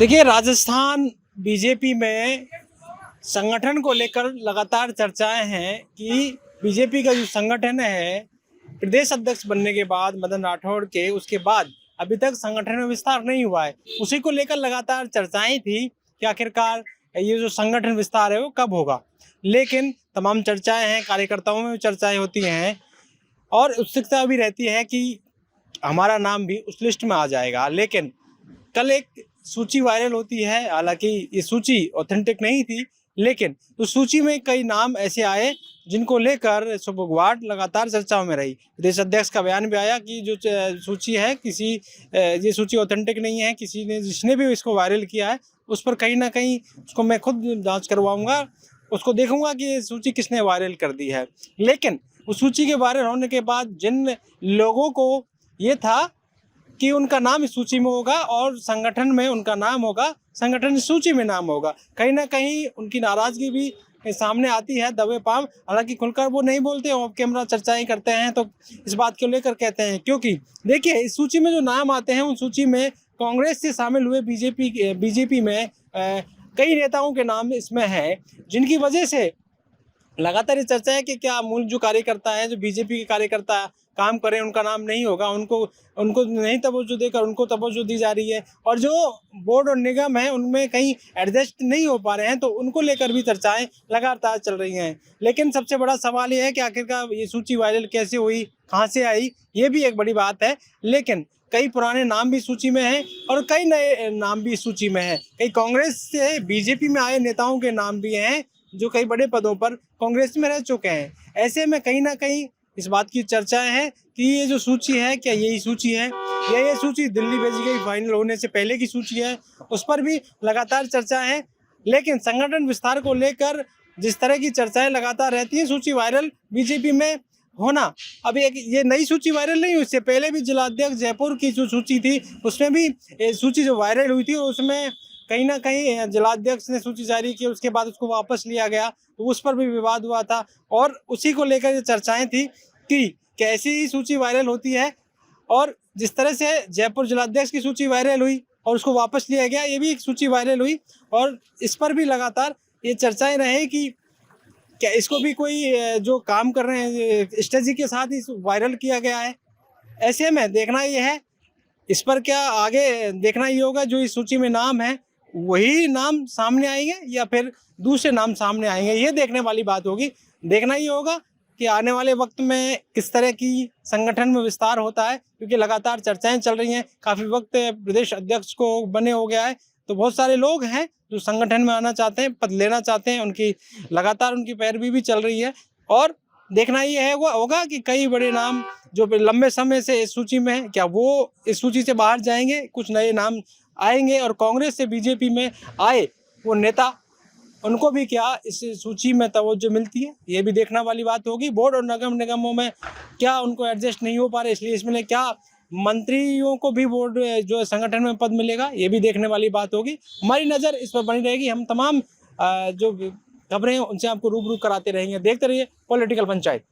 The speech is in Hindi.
देखिए, राजस्थान बीजेपी में संगठन को लेकर लगातार चर्चाएं हैं कि बीजेपी का जो संगठन है, प्रदेश अध्यक्ष बनने के बाद मदन राठौड़ के उसके बाद अभी तक संगठन में विस्तार नहीं हुआ है। उसी को लेकर लगातार चर्चाएं थी कि आखिरकार ये जो संगठन विस्तार है वो कब होगा। लेकिन तमाम चर्चाएं हैं, कार्यकर्ताओं में भी चर्चाएं होती हैं और उत्सुकता भी रहती है कि हमारा नाम भी उस लिस्ट में आ जाएगा। लेकिन कल एक सूची वायरल होती है, हालांकि ये सूची ऑथेंटिक नहीं थी, लेकिन उस सूची में कई नाम ऐसे आए जिनको लेकर सुबह लगातार चर्चाओं में रही। प्रदेश अध्यक्ष का बयान भी आया कि जो सूची है ये सूची ऑथेंटिक नहीं है, किसी ने जिसने भी इसको वायरल किया है उस पर कहीं ना कहीं उसको मैं खुद जांच करवाऊंगा, उसको देखूंगा कि ये सूची किसने वायरल कर दी है। लेकिन उस सूची के वायरल होने के बाद जिन लोगों को ये था कि उनका नाम इस सूची में होगा और संगठन में उनका नाम होगा, संगठन इस सूची में नाम होगा, कहीं ना कहीं उनकी नाराजगी भी सामने आती है दबे पांव। हालांकि खुलकर वो नहीं बोलते, ऑफ कैमरा चर्चाएं करते हैं तो इस बात को लेकर कहते हैं, क्योंकि देखिए इस सूची में जो नाम आते हैं उन सूची में कांग्रेस से शामिल हुए बीजेपी में कई नेताओं के नाम इसमें हैं, जिनकी वजह से लगातार ये चर्चा है कि क्या मूल जो कार्यकर्ता है, जो बीजेपी के कार्यकर्ता काम करें, उनका नाम नहीं होगा, उनको उनको नहीं तवज्जो देकर उनको तवज्जो दी जा रही है। और जो बोर्ड और निगम है उनमें कहीं एडजस्ट नहीं हो पा रहे हैं, तो उनको लेकर भी चर्चाएं लगातार चल रही हैं। लेकिन सबसे बड़ा सवाल ये है कि आखिरकार ये सूची वायरल कैसे हुई, कहाँ से आई, ये भी एक बड़ी बात है। लेकिन कई पुराने नाम भी सूची में हैं और कई नए नाम भी सूची में हैं। कई कांग्रेस से बीजेपी में आए नेताओं के नाम भी हैं जो कई बड़े पदों पर कांग्रेस में रह चुके हैं। ऐसे में कहीं ना कहीं इस बात की चर्चाएं हैं कि ये जो सूची है क्या यही सूची है या ये सूची दिल्ली भेजी गई फाइनल होने से पहले की सूची है, उस पर भी लगातार चर्चा है। लेकिन संगठन विस्तार को लेकर जिस तरह की चर्चाएं लगातार रहती हैं, सूची वायरल बीजेपी में होना, अब ये नई सूची वायरल नहीं हुई, इससे पहले भी जिलाध्यक्ष जयपुर की जो सूची थी उसमें भी सूची जो वायरल हुई थी उसमें कहीं ना कहीं जिलाध्यक्ष ने सूची जारी की, उसके बाद उसको वापस लिया गया, तो उस पर भी विवाद हुआ था। और उसी को लेकर ये चर्चाएं थी कि कैसी ही सूची वायरल होती है, और जिस तरह से जयपुर जिलाध्यक्ष की सूची वायरल हुई और उसको वापस लिया गया, ये भी एक सूची वायरल हुई। और इस पर भी लगातार ये चर्चाएं रहे कि क्या इसको भी कोई जो काम कर रहे हैं स्ट्रेटजी के साथ ही वायरल किया गया है। ऐसे में देखना ये है, इस पर क्या आगे देखना ये होगा जो इस सूची में नाम है वही नाम सामने आएंगे या फिर दूसरे नाम सामने आएंगे, ये देखने वाली बात होगी। देखना ही होगा कि आने वाले वक्त में किस तरह की संगठन में विस्तार होता है, क्योंकि लगातार चर्चाएं चल रही हैं। काफ़ी वक्त प्रदेश अध्यक्ष को बने हो गया है, तो बहुत सारे लोग हैं जो संगठन में आना चाहते हैं, पद लेना चाहते हैं, उनकी लगातार उनकी पैरवी भी चल रही है। और देखना ये है होगा कि कई बड़े नाम जो लंबे समय से इस सूची में है, क्या वो इस सूची से बाहर जाएंगे, कुछ नए नाम आएंगे, और कांग्रेस से बीजेपी में आए वो नेता, उनको भी क्या इस सूची में तवज्जो मिलती है, ये भी देखना वाली बात होगी। बोर्ड और निगमों में क्या उनको एडजस्ट नहीं हो पा रहे, इसलिए इसमें क्या मंत्रियों को भी बोर्ड जो संगठन में पद मिलेगा, ये भी देखने वाली बात होगी। हमारी नज़र इस पर बनी रहेगी, हम तमाम जो खबरें हैं उनसे आपको रूबरू कराते रहेंगे। देखते रहिए पॉलिटिकल पंचायत।